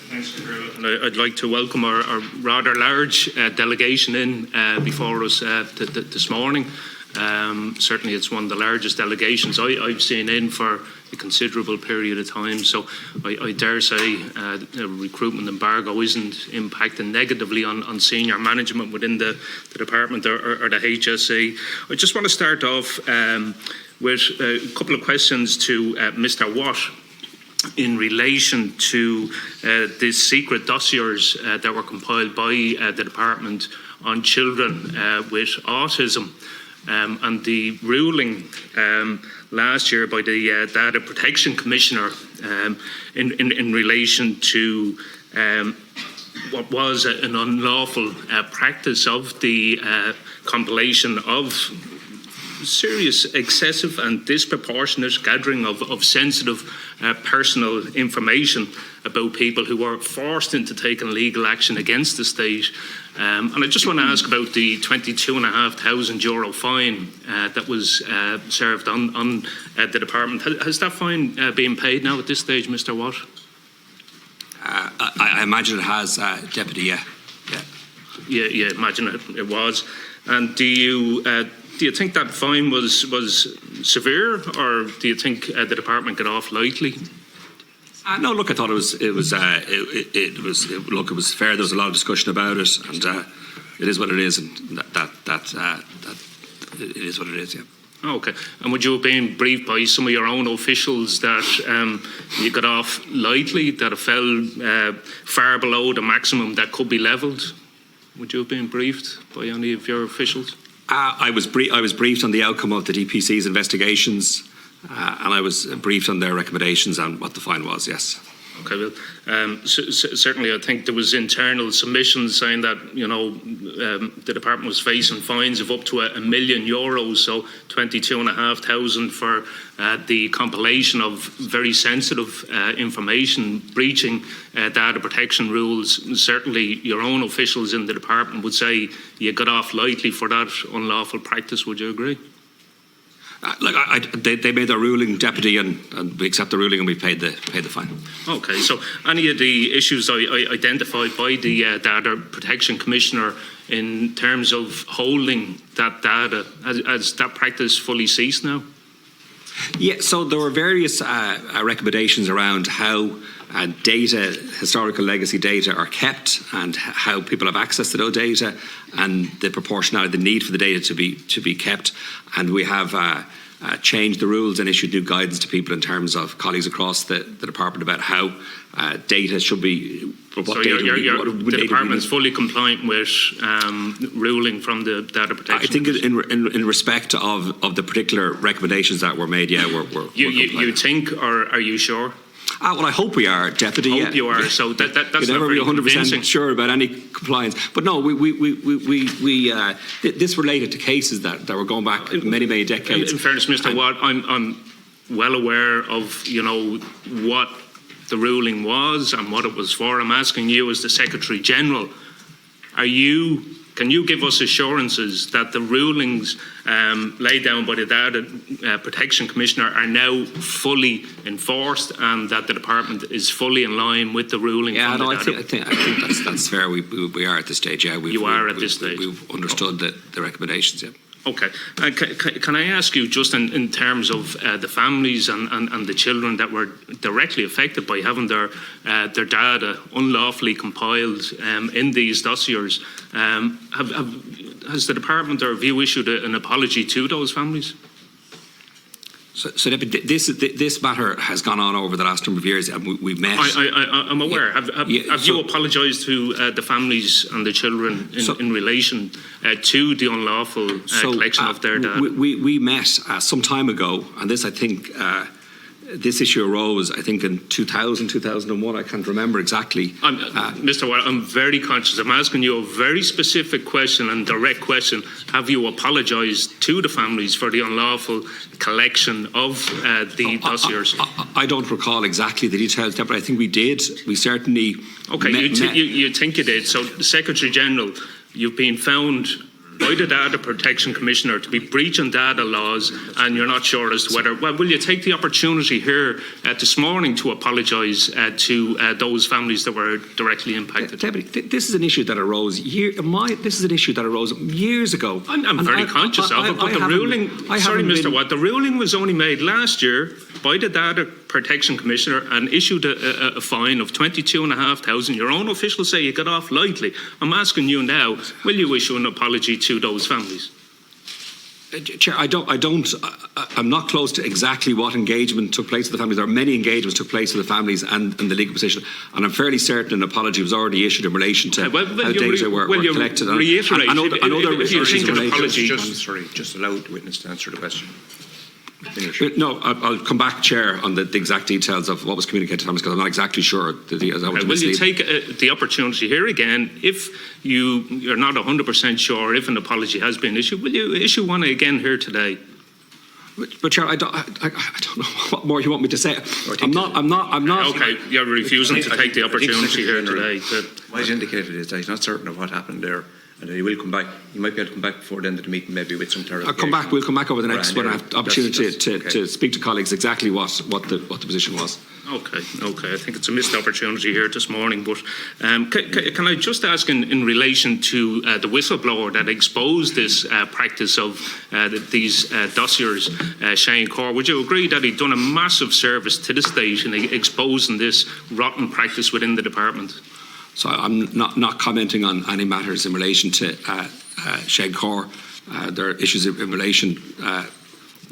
Thanks, Mr. I'd like to welcome our rather large delegation in before us this morning. Certainly it's one of the largest delegations I've seen in for a considerable period of time, so I dare say the recruitment embargo isn't impacting negatively on senior management within the department or the HSE. I just want to start off with a couple of questions to Mr. Watt in relation to the secret dossiers that were compiled by the department on children with autism. And the ruling last year by the Data Protection Commissioner in relation to what was an unlawful practice of the compilation of serious, excessive and disproportionate gathering of sensitive personal information about people who were forced into taking legal action against the state. And I just want to ask about the €22,500 fine that was served on the department. Has that fine been paid now at this stage, Mr. Watt? I imagine it has, Deputy, yeah. Yeah, imagine it was. And do you think that fine was severe, or do you think the department got off lightly? No, look, I thought it was fair. There was a lot of discussion about it, and it is what it is, and that it is what it is. Yeah. Okay. And would you have been briefed by some of your own officials that you got off lightly, that it fell far below the maximum that could be levelled? Would you have been briefed by any of your officials? I was briefed on the outcome of the DPC's investigations, and I was briefed on their recommendations and what the fine was, yes. Okay, well, certainly I think there was internal submissions saying that, the department was facing fines of up to €1 million, so 22,500 for the compilation of very sensitive information, breaching data protection rules. Certainly your own officials in the department would say you got off lightly for that unlawful practice. Would you agree? They made their ruling, Deputy, and we accept the ruling and we paid the fine. Okay, so any of the issues identified by the Data Protection Commissioner in terms of holding that data, has that practice fully ceased now? Yeah, so there were various recommendations around how data, historical legacy data, are kept and how people have access to those data and the proportionality, the need for the data to be kept. And we have changed the rules and issued new guidance to people in terms of colleagues across the department about how data should be. So the department's fully compliant with ruling from the Data Protection? I think in respect of the particular recommendations that were made, yeah, we're you think, or are you sure? Well, I hope we are, Deputy. Hope you are. So that's you never be 100% sure about any compliance. But no, this related to cases that were going back many decades. In fairness, Mr. Watt, I'm well aware of what the ruling was and what it was for. I'm asking you as the Secretary General, can you give us assurances that the rulings laid down by the Data Protection Commissioner are now fully enforced and that the department is fully in line with the ruling? Yeah, no, I think that's fair. We are at this stage. Yeah, you are at this stage. We've understood the recommendations. Yeah. Okay. Can I ask you, just in terms of the families and the children that were directly affected by having their data unlawfully compiled in these dossiers, has the department or have you issued an apology to those families? So this matter has gone on over the last number of years, and we've met. I'm aware. Have you apologised to the families and the children in relation to the unlawful collection of their data? We met some time ago, and this, I think, this issue arose, I think, in 2000, 2001. I can't remember exactly. Mr. Watt, I'm very conscious. I'm asking you a very specific question and direct question. Have you apologised to the families for the unlawful collection of the dossiers? I don't recall exactly the details, but I think we did. We certainly. Okay, you think you did. So, the Secretary General, you've been found by the Data Protection Commissioner to be breaching data laws, and you're not sure as to whether, well, will you take the opportunity here this morning to apologise to those families that were directly impacted? Deputy, this is an issue that arose years ago. I'm very conscious of it, but the ruling, sorry Mr. Watt, the ruling was only made last year by the Data Protection Commissioner and issued a fine of 22,500. Your own officials say you got off lightly. I'm asking you now, will you issue an apology to those families? Chair, I'm not close to exactly what engagement took place with the families. There are many engagements took place with the families and the legal position, and I'm fairly certain an apology was already issued in relation to how data were collected. Reiterate, if you think an apology. Just allow the witness to answer the question. No, I'll come back, Chair, on the exact details of what was communicated to families, because I'm not exactly sure. Will you take the opportunity here again, if you're not 100% sure if an apology has been issued, will you issue one again here today? But Chair, I don't know what more you want me to say. I'm not. Okay, you're refusing to take the opportunity here today. What he's indicated is that he's not certain of what happened there, and he will come back. He might be able to come back before the end of the meeting, maybe with some clarification. We'll come back over the next when I have the opportunity to speak to colleagues exactly what the position was. Okay. I think it's a missed opportunity here this morning. But can I just ask in relation to the whistleblower that exposed this practice of these dossiers, Shane Corr, would you agree that he'd done a massive service to the state in exposing this rotten practice within the department? So I'm not commenting on any matters in relation to Shane Corr. There are issues in relation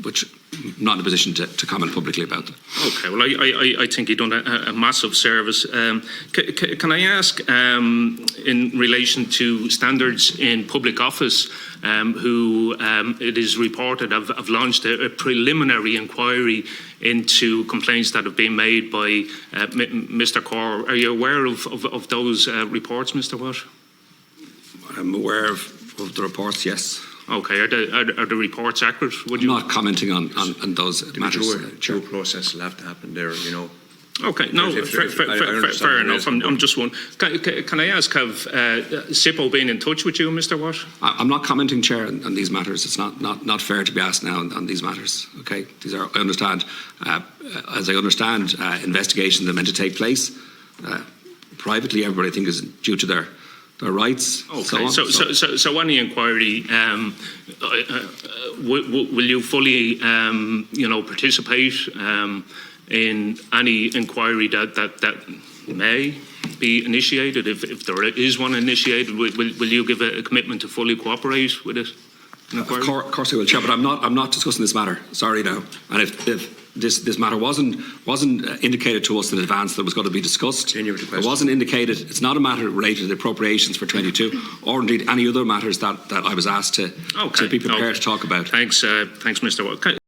which I'm not in a position to comment publicly about them. Okay, well, I think you've done a massive service. Can I ask, in relation to standards in public office, who it is reported have launched a preliminary inquiry into complaints that have been made by Mr. Corr. Are you aware of those reports, Mr. Watt? I'm aware of the reports, yes. Okay, are the reports accurate? I'm not commenting on those matters. Due process will have to happen there, you know. Okay, no, fair enough. I'm just one. Can I ask, have SIPO been in touch with you, Mr. Watt? I'm not commenting, Chair, on these matters. It's not fair to be asked now on these matters. Okay, these are, I understand, as I understand, investigations are meant to take place privately. Everybody, I think, is due to their rights. Okay, so any inquiry, will you fully, participate in any inquiry that may be initiated? If there is one initiated, will you give a commitment to fully cooperate with it? Of course I will, Chair, but I'm not discussing this matter. Sorry now. And if this matter wasn't indicated to us in advance that it was going to be discussed, it wasn't indicated. It's not a matter related to the appropriations for 22, or indeed any other matters that I was asked to be prepared to talk about. Thanks, Mr. Watt.